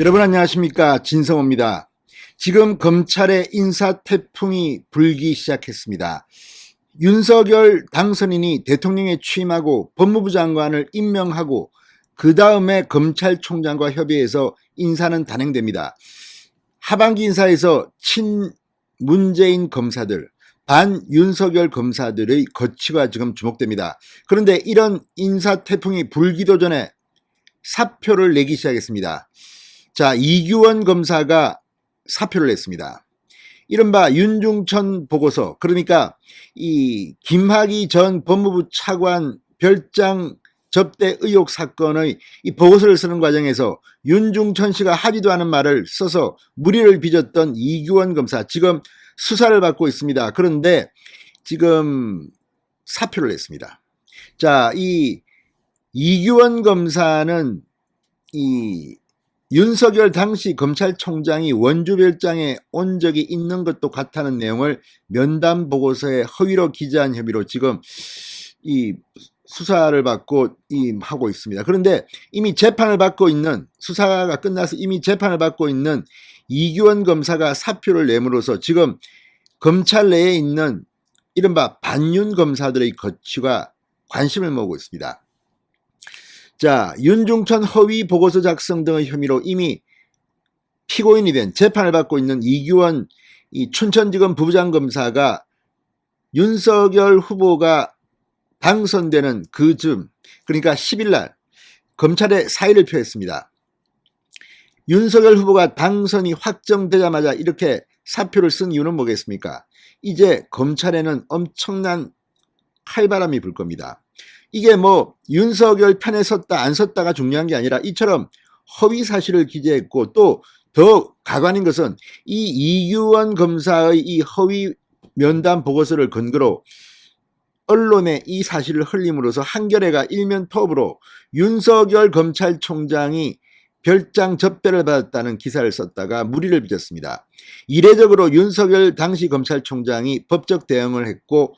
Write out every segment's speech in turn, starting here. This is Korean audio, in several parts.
여러분 안녕하십니까, 진성호입니다. 지금 검찰의 인사 태풍이 불기 시작했습니다. 윤석열 당선인이 대통령에 취임하고 법무부 장관을 임명하고 그 다음에 검찰총장과 협의해서 인사는 단행됩니다. 하반기 인사에서 친문재인 검사들, 반 윤석열 검사들의 거취가 지금 주목됩니다. 그런데 이런 인사 태풍이 불기도 전에 사표를 내기 시작했습니다. 자, 이규원 검사가 사표를 냈습니다. 이른바 윤중천 보고서, 그러니까 이 김학의 전 법무부 차관 별장 접대 의혹 사건의 이 보고서를 쓰는 과정에서 윤중천 씨가 하지도 않은 말을 써서 물의를 빚었던 이규원 검사, 지금 수사를 받고 있습니다. 그런데 지금 사표를 냈습니다. 자, 이 이규원 검사는 이 윤석열 당시 검찰총장이 원주별장에 온 적이 있는 것도 같다는 내용을 면담 보고서에 허위로 기재한 혐의로 지금 이 수사를 받고 하고 있습니다. 그런데 이미 재판을 받고 있는, 수사가 끝나서 이미 재판을 받고 있는 이규원 검사가 사표를 내므로써 지금 검찰 내에 있는 이른바 반윤 검사들의 거취가 관심을 모으고 있습니다. 자, 윤중천 허위 보고서 작성 등의 혐의로 이미 피고인이 된, 재판을 받고 있는 이규원 이 춘천지검 부부장 검사가 윤석열 후보가 당선되는 그 즈음, 그러니까 10일 날 검찰에 사의를 표했습니다. 윤석열 후보가 당선이 확정되자마자 이렇게 사표를 쓴 이유는 뭐겠습니까? 이제 검찰에는 엄청난 칼바람이 불 겁니다. 이게 뭐 윤석열 편에 섰다 안 섰다가 중요한 게 아니라 이처럼 허위 사실을 기재했고, 또 더 가관인 것은 이 이규원 검사의 이 허위 면담 보고서를 근거로 언론에 이 사실을 흘림으로써 한겨레가 일면 토업으로 윤석열 검찰총장이 별장 접대를 받았다는 기사를 썼다가 물의를 빚었습니다. 이례적으로 윤석열 당시 검찰총장이 법적 대응을 했고,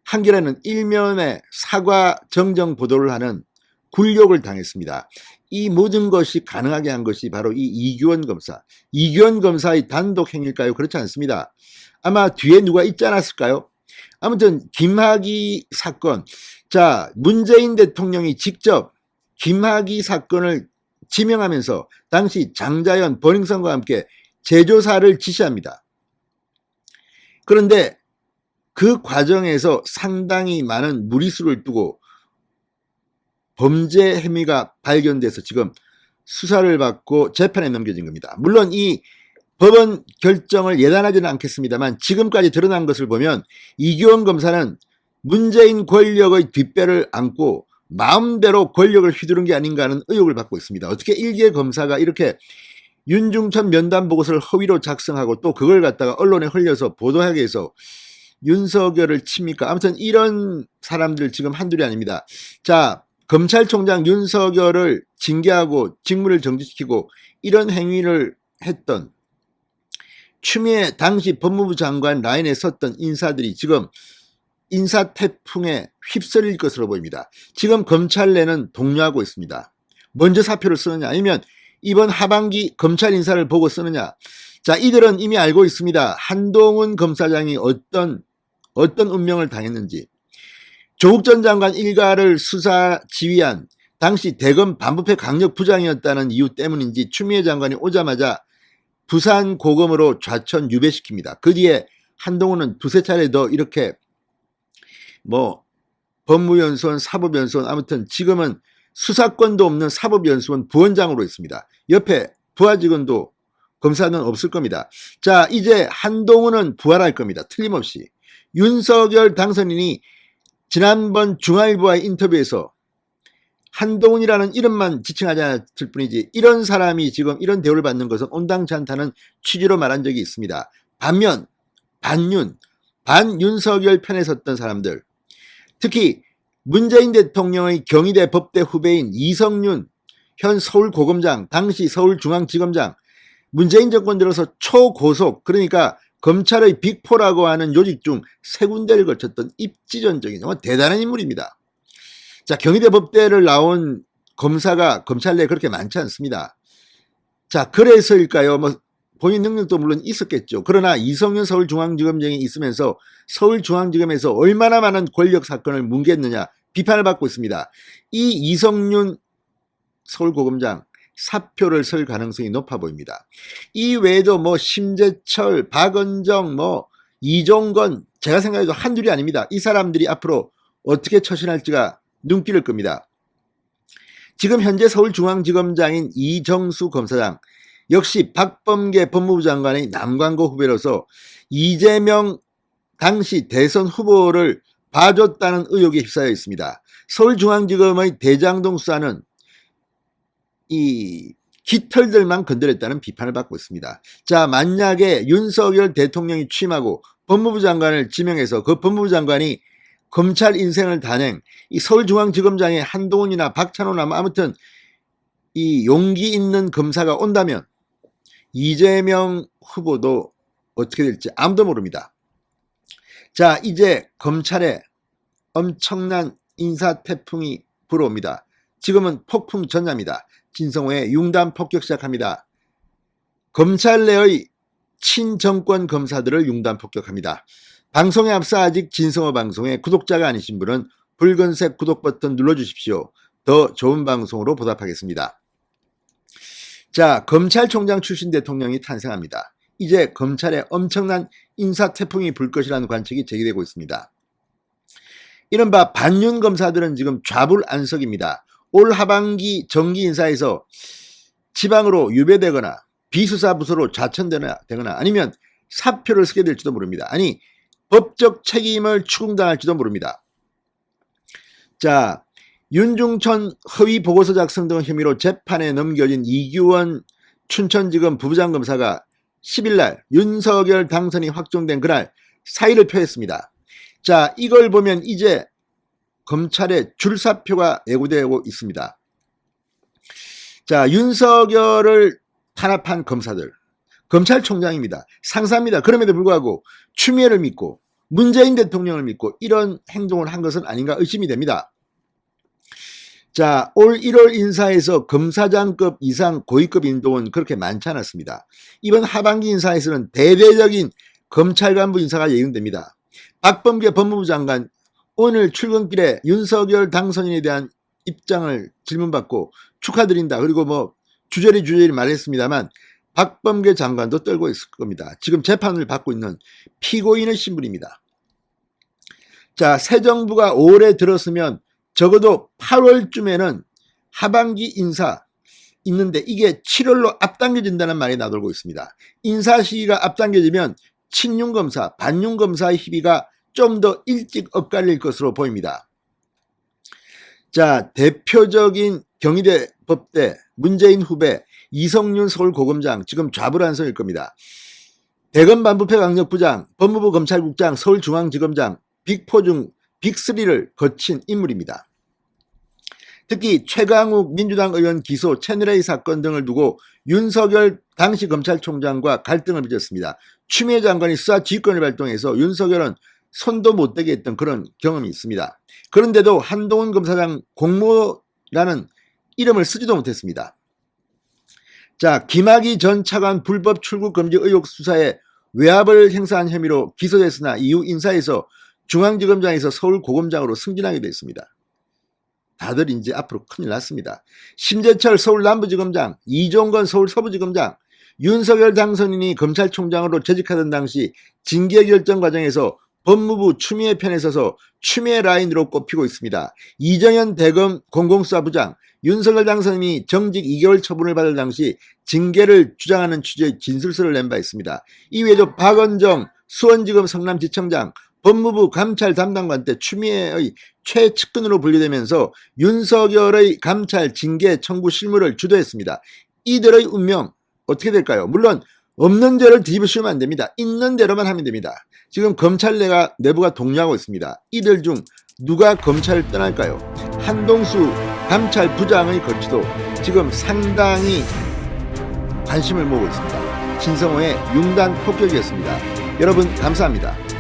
한겨레는 일면에 사과 정정 보도를 하는 굴욕을 당했습니다. 이 모든 것이 가능하게 한 것이 바로 이 이규원 검사, 이규원 검사의 단독 행위일까요? 그렇지 않습니다. 아마 뒤에 누가 있지 않았을까요? 아무튼 김학의 사건, 자, 문재인 대통령이 직접 김학의 사건을 지명하면서 당시 장자연, 버닝썬과 함께 재조사를 지시합니다. 그런데 그 과정에서 상당히 많은 무리수를 두고 범죄 혐의가 발견돼서 지금 수사를 받고 재판에 넘겨진 겁니다. 물론 이 법원 결정을 예단하지는 않겠습니다만 지금까지 드러난 것을 보면 이규원 검사는 문재인 권력의 뒷배를 안고 마음대로 권력을 휘두른 게 아닌가 하는 의혹을 받고 있습니다. 어떻게 일개 검사가 이렇게 윤중천 면담 보고서를 허위로 작성하고 또 그걸 갖다가 언론에 흘려서 보도하게 해서 윤석열을 칩니까? 아무튼 이런 사람들 지금 한둘이 아닙니다. 자, 검찰총장 윤석열을 징계하고 직무를 정지시키고 이런 행위를 했던 추미애 당시 법무부 장관 라인에 섰던 인사들이 지금 인사 태풍에 휩쓸릴 것으로 보입니다. 지금 검찰 내는 독려하고 있습니다. 먼저 사표를 쓰느냐, 아니면 이번 하반기 검찰 인사를 보고 쓰느냐. 자, 이들은 이미 알고 있습니다. 한동훈 검사장이 어떤 운명을 당했는지. 조국 전 장관 일가를 수사 지휘한 당시 대검 반부패 강력 부장이었다는 이유 때문인지 추미애 장관이 오자마자 부산 고검으로 좌천 유배시킵니다. 그 뒤에 한동훈은 두세 차례 더 이렇게 뭐 법무연수원, 사법연수원, 아무튼 지금은 수사권도 없는 사법연수원 부원장으로 있습니다. 옆에 부하 직원도 검사는 없을 겁니다. 자, 이제 한동훈은 부활할 겁니다. 틀림없이. 윤석열 당선인이 지난번 중앙일보와의 인터뷰에서 한동훈이라는 이름만 지칭하지 않았을 뿐이지 이런 사람이 지금 이런 대우를 받는 것은 온당치 않다는 취지로 말한 적이 있습니다. 반면 반윤석열 편에 섰던 사람들, 특히 문재인 대통령의 경희대 법대 후배인 이성윤 현 서울고검장, 당시 서울중앙지검장, 문재인 정권 들어서 초고속, 그러니까 검찰의 빅4라고 하는 요직 중 3군데를 거쳤던 입지전적인 정말 대단한 인물입니다. 자, 경희대 법대를 나온 검사가 검찰 내에 그렇게 많지 않습니다. 자, 그래서일까요? 뭐 본인 능력도 물론 있었겠죠. 그러나 이성윤 서울중앙지검장이 있으면서 서울중앙지검에서 얼마나 많은 권력 사건을 뭉갰느냐 비판을 받고 있습니다. 이 이성윤 서울고검장 사표를 쓸 가능성이 높아 보입니다. 이 외에도 뭐 심재철, 박은정, 뭐 이종건, 제가 생각해도 한둘이 아닙니다. 이 사람들이 앞으로 어떻게 처신할지가 눈길을 끕니다. 지금 현재 서울중앙지검장인 이정수 검사장 역시 박범계 법무부 장관의 남관고 후배로서 이재명 당시 대선 후보를 봐줬다는 의혹에 휩싸여 있습니다. 서울중앙지검의 대장동 수사는 이 깃털들만 건드렸다는 비판을 받고 있습니다. 자, 만약에 윤석열 대통령이 취임하고 법무부 장관을 지명해서 그 법무부 장관이 검찰 인생을 단행, 이 서울중앙지검장의 한동훈이나 박찬호나 아무튼 이 용기 있는 검사가 온다면 이재명 후보도 어떻게 될지 아무도 모릅니다. 자, 이제 검찰에 엄청난 인사 태풍이 불어옵니다. 지금은 폭풍 전야입니다. 진성호의 융단 폭격 시작합니다. 검찰 내의 친정권 검사들을 융단 폭격합니다. 방송에 앞서 아직 진성호 방송의 구독자가 아니신 분은 붉은색 구독 버튼 눌러주십시오. 더 좋은 방송으로 보답하겠습니다. 자, 검찰총장 출신 대통령이 탄생합니다. 이제 검찰에 엄청난 인사 태풍이 불 것이라는 관측이 제기되고 있습니다. 이른바 반윤 검사들은 지금 좌불안석입니다. 올 하반기 정기 인사에서 지방으로 유배되거나 비수사 부서로 좌천되거나 아니면 사표를 쓰게 될지도 모릅니다. 아니, 법적 책임을 추궁당할지도 모릅니다. 자, 윤중천 허위 보고서 작성 등 혐의로 재판에 넘겨진 이규원 춘천지검 부부장검사가 10일날 윤석열 당선이 확정된 그날 사의를 표했습니다. 자, 이걸 보면 이제 검찰에 줄사표가 예고되고 있습니다. 자, 윤석열을 탄압한 검사들, 검찰총장입니다. 상사입니다. 그럼에도 불구하고 추미애를 믿고 문재인 대통령을 믿고 이런 행동을 한 것은 아닌가 의심이 됩니다. 자, 올 1월 인사에서 검사장급 이상 고위급 인도는 그렇게 많지 않았습니다. 이번 하반기 인사에서는 대대적인 검찰 간부 인사가 예견됩니다. 박범계 법무부 장관 오늘 출근길에 윤석열 당선인에 대한 입장을 질문받고 축하드린다. 그리고 뭐 주저리 말했습니다만 박범계 장관도 떨고 있을 겁니다. 지금 재판을 받고 있는 피고인의 신분입니다. 자, 새 정부가 올해 들었으면 적어도 8월쯤에는 하반기 인사 있는데 이게 7월로 앞당겨진다는 말이 나돌고 있습니다. 인사 시기가 앞당겨지면 친윤검사, 반윤검사의 희비가 좀 더 일찍 엇갈릴 것으로 보입니다. 자, 대표적인 경희대 법대 문재인 후배 이성윤 서울고검장 지금 좌불안석일 겁니다. 대검 반부패 강력부장, 법무부 검찰국장, 서울중앙지검장 빅4 중 빅3를 거친 인물입니다. 특히 최강욱 민주당 의원 기소, 채널A 사건 등을 두고 윤석열 당시 검찰총장과 갈등을 빚었습니다. 추미애 장관이 수사 지휘권을 발동해서 윤석열은 손도 못 대게 했던 그런 경험이 있습니다. 그런데도 한동훈 검사장 공모라는 이름을 쓰지도 못했습니다. 자, 김학의 전 차관 불법 출국 금지 의혹 수사에 외압을 행사한 혐의로 기소됐으나 이후 인사에서 중앙지검장에서 서울고검장으로 승진하게 됐습니다. 다들 이제 앞으로 큰일 났습니다. 심재철 서울남부지검장, 이종건 서울서부지검장, 윤석열 당선인이 검찰총장으로 재직하던 당시 징계 결정 과정에서 법무부 추미애 편에 서서 추미애 라인으로 꼽히고 있습니다. 이정현 대검 공공수사부장, 윤석열 당선인이 정직 2개월 처분을 받을 당시 징계를 주장하는 취지의 진술서를 낸 바 있습니다. 이외에도 박은정 수원지검 성남지청장, 법무부 감찰 담당관 때 추미애의 최측근으로 분류되면서 윤석열의 감찰 징계 청구 실무를 주도했습니다. 이들의 운명 어떻게 될까요? 물론 없는 죄를 뒤집어 씌우면 안 됩니다. 있는 대로만 하면 됩니다. 지금 검찰 내부가 동요하고 있습니다. 이들 중 누가 검찰을 떠날까요? 한동수 감찰부장의 거취도 지금 상당히 관심을 모으고 있습니다. 진성호의 융단 폭격이었습니다. 여러분 감사합니다.